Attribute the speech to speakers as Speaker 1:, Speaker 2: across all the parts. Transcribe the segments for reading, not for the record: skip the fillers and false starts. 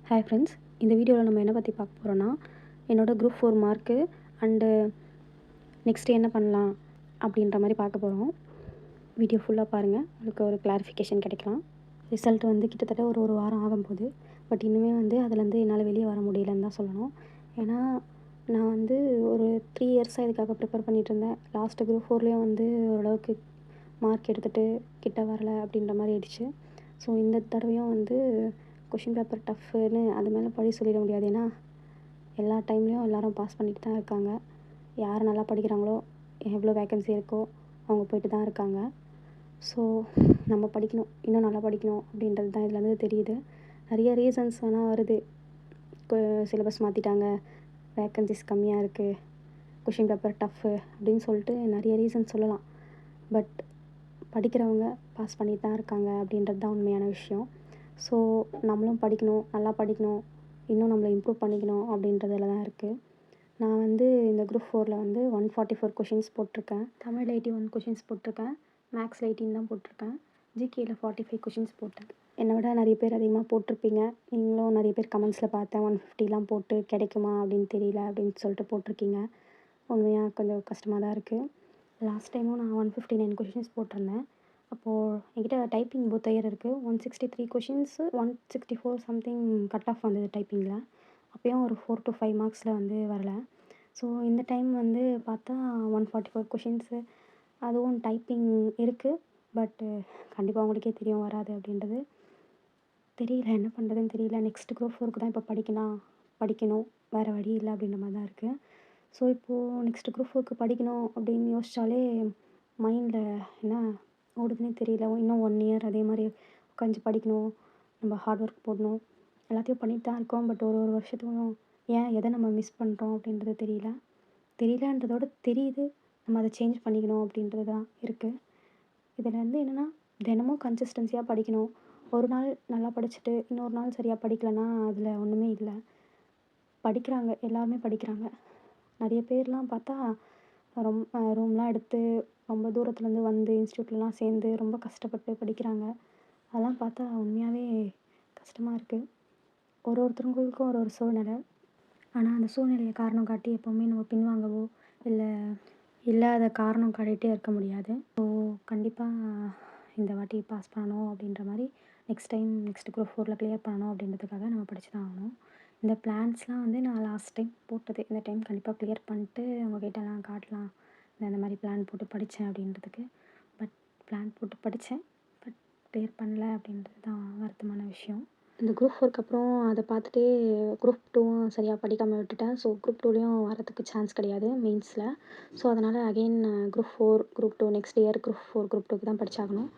Speaker 1: Hi friends, இந்த வீடியோவில் நம்ம என்ன பற்றி பார்க்க போகிறோன்னா, என்னோடய குரூப் 4 மார்க்கு அண்டு நெக்ஸ்ட்டு என்ன பண்ணலாம் அப்படின்ற மாதிரி பார்க்க போகிறோம். வீடியோ ஃபுல்லாக பாருங்கள், உங்களுக்கு ஒரு கிளாரிஃபிகேஷன் கிடைக்கலாம். ரிசல்ட் வந்து கிட்டத்தட்ட ஒரு வாரம் ஆகும்போது, பட் இன்னுமே வந்து அதுலேருந்து என்னால் வெளியே வர முடியலன்னு தான் சொல்லணும். ஏன்னா நான் வந்து ஒரு 3 இயர்ஸாக இதுக்காக ப்ரிப்பேர் பண்ணிகிட்டு இருந்தேன். லாஸ்ட்டு குரூப் 4லேயும் வந்து ஓரளவுக்கு மார்க் எடுத்துகிட்டு கிட்ட வரல அப்படின்ற மாதிரி ஆயிடுச்சு. ஸோ இந்த தடவையும் வந்து கொஷின் பேப்பர் டஃப்னு அது மேலே பழி சொல்லிட முடியாது. ஏன்னா எல்லா டைம்லேயும் எல்லோரும் பாஸ் பண்ணிட்டு தான் இருக்காங்க. யார் நல்லா படிக்கிறாங்களோ, எவ்வளோ வேக்கன்சி இருக்கோ அவங்க போயிட்டு தான் இருக்காங்க. ஸோ நம்ம படிக்கணும், இன்னும் நல்லா படிக்கணும் அப்படின்றது தான் இதுலேருந்து தெரியுது. நிறைய ரீசன்ஸ் வேணால் வருது. சிலபஸ் மாற்றிட்டாங்க, வேக்கன்சிஸ் கம்மியாக இருக்குது, கொஷின் பேப்பர் டஃப்பு அப்படின்னு சொல்லிட்டு நிறைய ரீசன்ஸ் சொல்லலாம். பட் படிக்கிறவங்க பாஸ் பண்ணிட்டு தான் இருக்காங்க அப்படின்றது தான் உண்மையான விஷயம். ஸோ நம்மளும் படிக்கணும், நல்லா படிக்கணும், இன்னும் நம்மளை இம்ப்ரூவ் பண்ணிக்கணும் அப்படின்றதுல தான் இருக்குது. நான் வந்து இந்த குரூப் 4ல் வந்து 144 கொஷின்ஸ் போட்டிருக்கேன். தமிழில் 81 கொஷின்ஸ் போட்டிருக்கேன். மேக்ஸில் 18 தான் போட்டிருக்கேன். ஜிகேயில் 45 கொஷின்ஸ் போட்டேன். என்னை விட நிறைய பேர் அதிகமாக போட்டிருப்பீங்க. நீங்களும் நிறைய பேர் கமெண்ட்ஸில் பார்த்தேன் 150லாம் போட்டு கிடைக்குமா அப்படின்னு தெரியல அப்படின்னு சொல்லிட்டு போட்டிருக்கீங்க. உண்மையாக கொஞ்சம் கஷ்டமாக தான் இருக்குது. லாஸ்ட் டைமும் நான் 159 கொஷின்ஸ் போட்டிருந்தேன். அப்போது என்கிட்ட டைப்பிங் போத் இயர் இருக்குது. 163 கொஷின்ஸு 164 சம்திங் கட் ஆஃப் வந்தது டைப்பிங்கில். அப்போயும் ஒரு 4 to 5 மார்க்ஸில் வந்து வரல. ஸோ இந்த டைம் வந்து பார்த்தா 144 கொஷின்ஸு, அதுவும் டைப்பிங் இருக்குது. பட்டு கண்டிப்பாக உங்களுக்கே தெரியும் வராது அப்படின்றது. தெரியல என்ன பண்ணுறதுன்னு தெரியல. நெக்ஸ்ட் குரூப் 4க்கு தான் இப்போ படிக்கணும், வேறு வழி இல்லை அப்படின்ற மாதிரி தான் இருக்குது. ஸோ இப்போது நெக்ஸ்ட் குரூப் 4க்கு படிக்கணும் அப்படின்னு யோசித்தாலே மைண்டில் என்ன ஓடுதுன்னே தெரியல. இன்னும் 1 இயர் அதே மாதிரி உட்காந்து படிக்கணும், நம்ம ஹார்ட் ஒர்க் போடணும், எல்லாத்தையும் பண்ணிட்டு தான் இருக்கோம். பட் ஒரு வருஷத்துக்கும் ஏன் எதை நம்ம மிஸ் பண்ணுறோம் அப்படின்றது தெரியலன்றதோட தெரியுது. நம்ம அதை சேஞ்ச் பண்ணிக்கணும் அப்படின்றது தான் இருக்குது. இதில் வந்து என்னென்னா தினமும் கன்சிஸ்டன்சியாக படிக்கணும். ஒரு நாள் நல்லா படிச்சுட்டு இன்னொரு நாள் சரியாக படிக்கலைன்னா அதில் ஒன்றுமே இல்லை. படிக்கிறாங்க, எல்லாருமே படிக்கிறாங்க. நிறைய பேர்லாம் பார்த்தா ரூம்லாம் எடுத்து ரொம்ப தூரத்துலேருந்து வந்து இன்ஸ்டியூட்லலாம் சேர்ந்து ரொம்ப கஷ்டப்பட்டு படிக்கிறாங்க. அதெல்லாம் பார்த்தா உண்மையாகவே கஷ்டமாக இருக்குது. ஒருத்தவங்களுக்கும் ஒரு சூழ்நிலை. ஆனால் அந்த சூழ்நிலையை காரணம் காட்டி எப்போவுமே நம்ம பின்வாங்கவோ இல்லை இல்லாத காரணம் காட்டிகிட்டே இருக்க முடியாது. ஸோ கண்டிப்பாக இந்த வாட்டி பாஸ் பண்ணணும் அப்படின்ற மாதிரி நெக்ஸ்ட் குரூப் 4ல் கிளியர் பண்ணணும் அப்படின்றதுக்காக நம்ம படிச்சு தான் ஆகணும். இந்த பிளான்ஸ்லாம் வந்து நான் லாஸ்ட் டைம் போட்டது. இந்த டைம் கண்டிப்பாக கிளியர் பண்ணிட்டு உங்கள்கிட்டலாம் காட்டலாம். இந்த மாதிரி பிளான் போட்டு படித்தேன் அப்படின்றதுக்கு. பட் பிளான் போட்டு படித்தேன், பட் கிளியர் பண்ணல அப்படின்றது தான் வருத்தமான விஷயம். இந்த குரூப் 4க்கு அப்புறம் அதை பார்த்துட்டே குரூப் 2வும் சரியாக படிக்காமல் விட்டுட்டேன். ஸோ குரூப் 2லேயும் வரதுக்கு சான்ஸ் கிடையாது மெயின்ஸில். ஸோ அதனால் again group 4, group 2 next year group 4, group 2க்கு தான் படித்தாகணும்.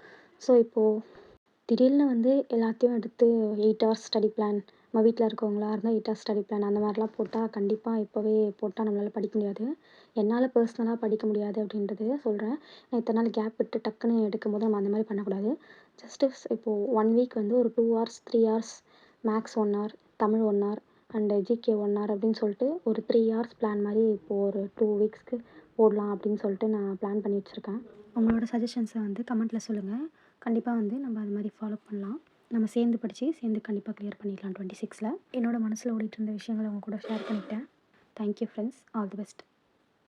Speaker 1: ஸோ இப்போது திடீர்னு வந்து எல்லாத்தையும் எடுத்து 8 ஹவர்ஸ் ஸ்டடி பிளான், நம்ம வீட்டில் இருக்கவங்களா இருந்தால் 8 ஹவர்ஸ் ஸ்டடி பிளான் அந்த மாதிரிலாம் போட்டால் கண்டிப்பாக இப்போவே போட்டால் நம்மளால் படிக்க முடியாது. என்னால் பர்சனலாக படிக்க முடியாது அப்படின்றது சொல்கிறேன். நான் இத்தனை நாள் கேப் விட்டு டக்குன்னு எடுக்கும்போது நம்ம அந்த மாதிரி பண்ணக்கூடாது. ஜஸ்ட்டு இப்போது 1 வீக் வந்து ஒரு 2 hours 3 hours max 1 hour, Tamil 1 hour and GK 1 hour அப்படின்னு சொல்லிட்டு ஒரு 3 ஹவர்ஸ் பிளான் மாதிரி இப்போது ஒரு 2 வீக்ஸ்க்கு போடலாம் அப்படின்னு சொல்லிட்டு நான் பிளான் பண்ணி வச்சுருக்கேன். உங்களோட சஜஷன்ஸை வந்து கமெண்ட்டில் சொல்லுங்கள். கண்டிப்பாக வந்து நம்ம அது மாதிரி ஃபாலோ பண்ணலாம். நம்ம சேர்ந்து படித்து சேர்ந்து கண்டிப்பாக கிளியர் பண்ணிடலாம் 26ல். என்னோடய மனசில் ஓடிட்டு இருந்த விஷயங்களை உங்க கூட ஷேர் பண்ணிக்கிட்டேன். Thank you friends, all the best.